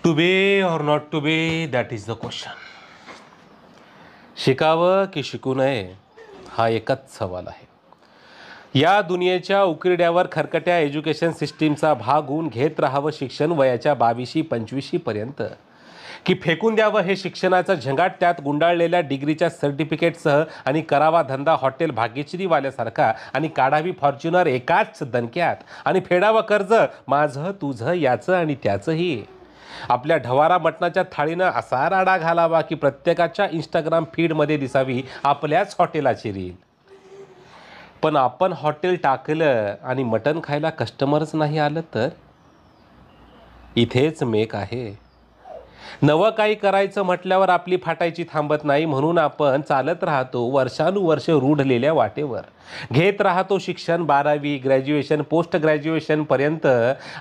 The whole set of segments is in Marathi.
To be or not to be, that is the question. शिकावं की शिकू नये हा एकच सवाल आहे. या दुनियेच्या उकिरड्यावर खरकट्या एज्युकेशन सिस्टीमचा भाग होऊन घेत राहावं शिक्षण वयाच्या 22-25 पर्यंत, की फेकून द्यावं हे शिक्षणाचं झंगाट त्यात गुंडाळलेल्या डिग्रीच्या सर्टिफिकेटसह आणि करावा धंदा हॉटेल भाग्यश्रीवाल्यासारखा आणि काढावी फॉर्च्युनर एकाच दणक्यात आणि फेडावं कर्ज माझं तुझं याचं आणि त्याचंही. आपल्या ढवारा मटणाच्या थाळीनं असा राडा घालावा की प्रत्येकाच्या इंस्टाग्राम फीडमध्ये दिसावी आपल्याच हॉटेलाची रील. पण आपण हॉटेल टाकलं आणि मटण खायला कस्टमरच नाही आलं तर इथेच मेक आहे. नवं काही करायचं म्हटल्यावर आपली फाटायची थांबत नाही, म्हणून आपण चालत राहतो वर्षानुवर्ष रूढलेल्या वाटेवर. घेत राहतो शिक्षण 12वी, ग्रॅज्युएशन, पोस्ट ग्रॅज्युएशनपर्यंत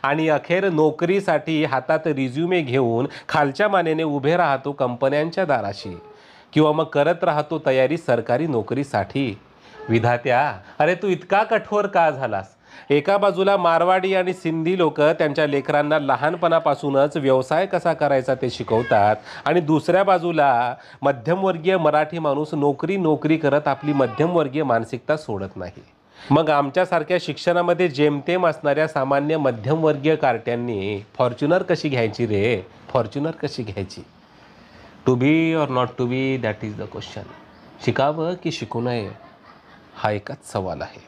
आणि अखेर नोकरीसाठी हातात रिझ्युमे घेऊन खालच्या मानेने उभे राहतो कंपन्यांच्या दाराशी, किंवा मग करत राहतो तयारी सरकारी नोकरीसाठी. विधात्या, अरे तू इतका कठोर का झालास? एका बाजूला मारवाडी आणि सिंधी लोक त्यांच्या लेकरांना लहानपणापासूनच व्यवसाय कसा करायचा ते शिकवतात, आणि दुसऱ्या बाजूला मध्यमवर्गीय मराठी माणूस नोकरी करत आपली मध्यमवर्गीय मानसिकता सोडत नाही. मग आमच्यासारख्या शिक्षणामध्ये जेमतेम असणाऱ्या सामान्य मध्यमवर्गीय कार्ट्यांनी फॉर्च्युनर कशी घ्यायची रे? फॉर्च्युनर कशी घ्यायची? To be or not to be, that is the question. शिकावं की शिकू नये हा एकच सवाल आहे.